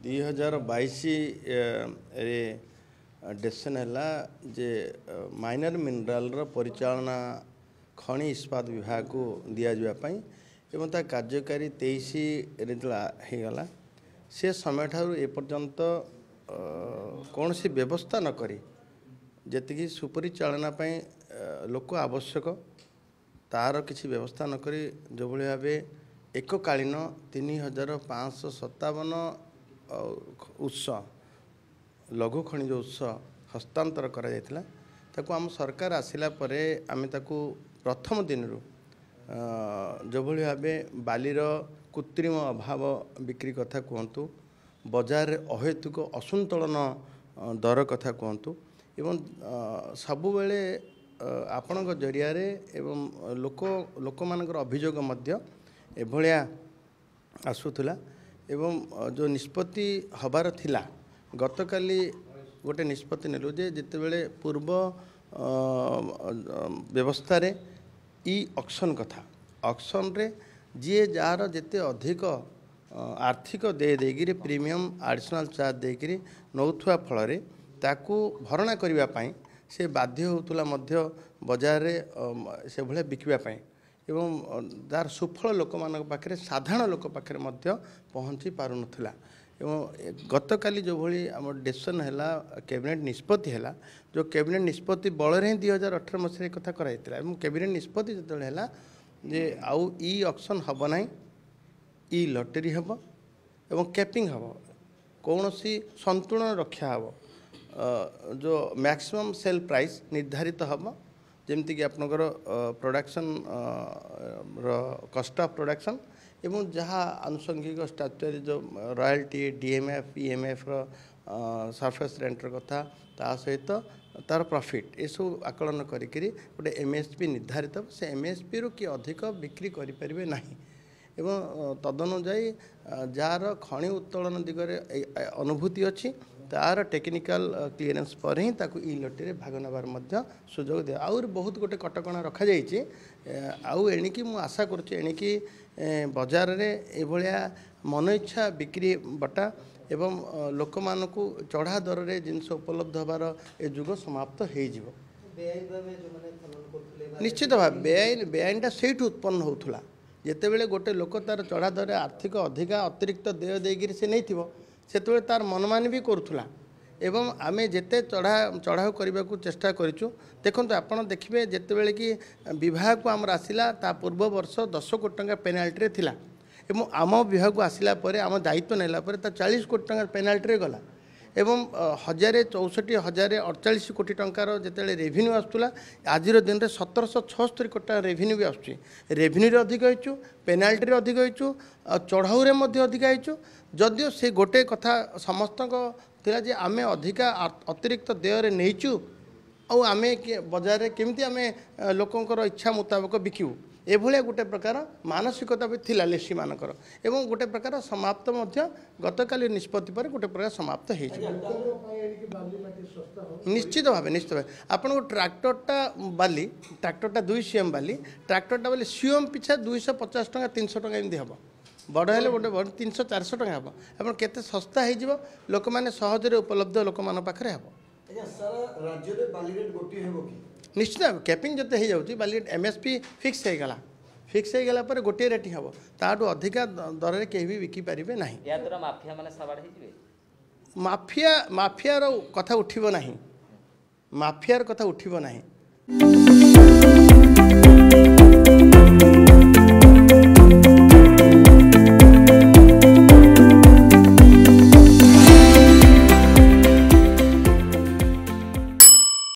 2022 रे डिसीजन है जे माइनर मिनराल परिचालना खनि इस्पात विभाग को दि जावाई एवं ता कार्यकारी 23 होगला से समय ठारू एपर्यंत कौन सी व्यवस्था न करी जी सुपरिचालना लोक आवश्यक तार किसी व्यवस्था न करी जो भाव एककालीन 3557 उत्स लघु खनिज उत्स हस्तांतर करा जायतिला ताकू आम सरकार आसिला परे आमे ताकू प्रथम दिन जो भाव बालीर कृत्रिम अभाव बिक्री कथा कहतु बजार अहेतुक असंतुलन दर कथा कहतु एवं सबु बेले आपण जरिया एवं लोक मानकर अभियोग मध्य एभलिया आसुला एवं जो निष्पत्ति हबार थिला गतकाली गोटे निष्पत्ति नेलु जे जितेबेले पूर्व व्यवस्था रे ई ऑक्शन कथा ऑक्शन रे जी जार जिते अधिक आर्थिक दे देगिरी प्रीमियम एडिशनल चार्ज देगिरी नौथुआ फल ताकू भरणा करबा पई से बाध्य होतुला मध्य बाजार रे से भले बिकबा पई एवं तार सुफल लोक मान पाखे साधारण लोक पाखे पहुँची पार नाला एवं गतकाली जो भली आम डिसीजन है कैबिनेट निष्पत्ति है जो कैबिनेट निष्पत्ति बल ही 2018 मसीह कथा कराई कैबिनेट निष्पत्ति जो है जे आउ ई ऑक्शन हम ना ई लॉटरी हम एवं कैपिंग हम कौन सी संतुलन रक्षा हम जो मैक्सिमम सेल प्राइस निर्धारित हम जमती कि आपनकर प्रोडक्शन कस्ट ऑफ प्रोडक्शन एवं जहाँ आनुषंगिक स्टाच्यूरी जो रॉयल्टी डीएमएफ ईएमएफ सरफेस रेंटर कथा ता सहित तार प्रॉफिट ये सब आकलन करी गोटे एमएसपी निर्धारित से एमएसपी रू कि अधिक बिक्री करें ना एवं तदनुजाई जार खनि उत्तोलन दिगरे अनुभूति अच्छी तार टेक्निकल क्लीयरेंस पर ही ताकू ई लॉटरी भाग नबार मध्य सुजोग दे आउर बहुत गोटे कटकणा रखा जाइए आउ एणिकी मु आशा करुच्ची एणिकी बाजार रे एभलिया मन इच्छा बिक्री बटा एवं लोक मानकू चढ़ा दर रे जिनस उपलब्ध हबार ए जुग समाप्त हो जिवो निश्चित भाव बेआईनटा सेठ उत्पन्न होउथुला जेतेबेले गोटे लोक तार चढ़ा दर आर्थिक अधिका अतिरिक्त देय देगिरी से नहीं थिबो सेतबेले तार मनमानी भी करुला एवं आमे जेते चढ़ाऊ करने को चेष्टा करूँ देखो आपड़ देखिए जितेबाला कि विभाग को आमर आसला ता पूर्व वर्ष 10 कोटी टंका पेनाल्टी थिला एवं आम विभाग को आसला आम दायित्व नेला 40 कोटी टंका पेनाल्टी गला एवं 1064,048 कोटी टंकार जिते रेभिन्यू आसूला आज दिन में 1776 कोटी टका रेभिन्यू भी आसूँ रेभिन्यू अधिक हो पेनाल्टी अधिक हो चढ़ाऊ अधिक हो जदियो से गोटे कथा समस्त जे आमे अधिका अतिरिक्त देय नहींचु आम बजार केमती आम लोकंर इच्छा मुताबक बिकू एभलिया गोटे प्रकार मानसिकता भी थिला लेसी मानकर एवं गोटे प्रकार समाप्त गतकाली निष्पत्ति पर गोटे प्रकार समाप्त हो निश्चित भाव आपन ट्रैक्टरटा बाली ट्रैक्टरटा 2 सीएम बाली ट्रैक्टरटा बाली सीएम पिछा 250 टका 300 टका एमती हम बड़ हेल्ले गोटे 300-400 टका हम आप केते सस्ता हो लोक मैंने सहजरे उपलब्ध लोक मान पाखे हम निश्चित कैपिंग जो हो जाऊँगी बाली एमएसपी फिक्स होगला पर गोटे रेट हम ताठू अधिका दर में कहीं भी बिकी पारे ना माफियार कथा उठिब ना माफियार कथा उठिब ना।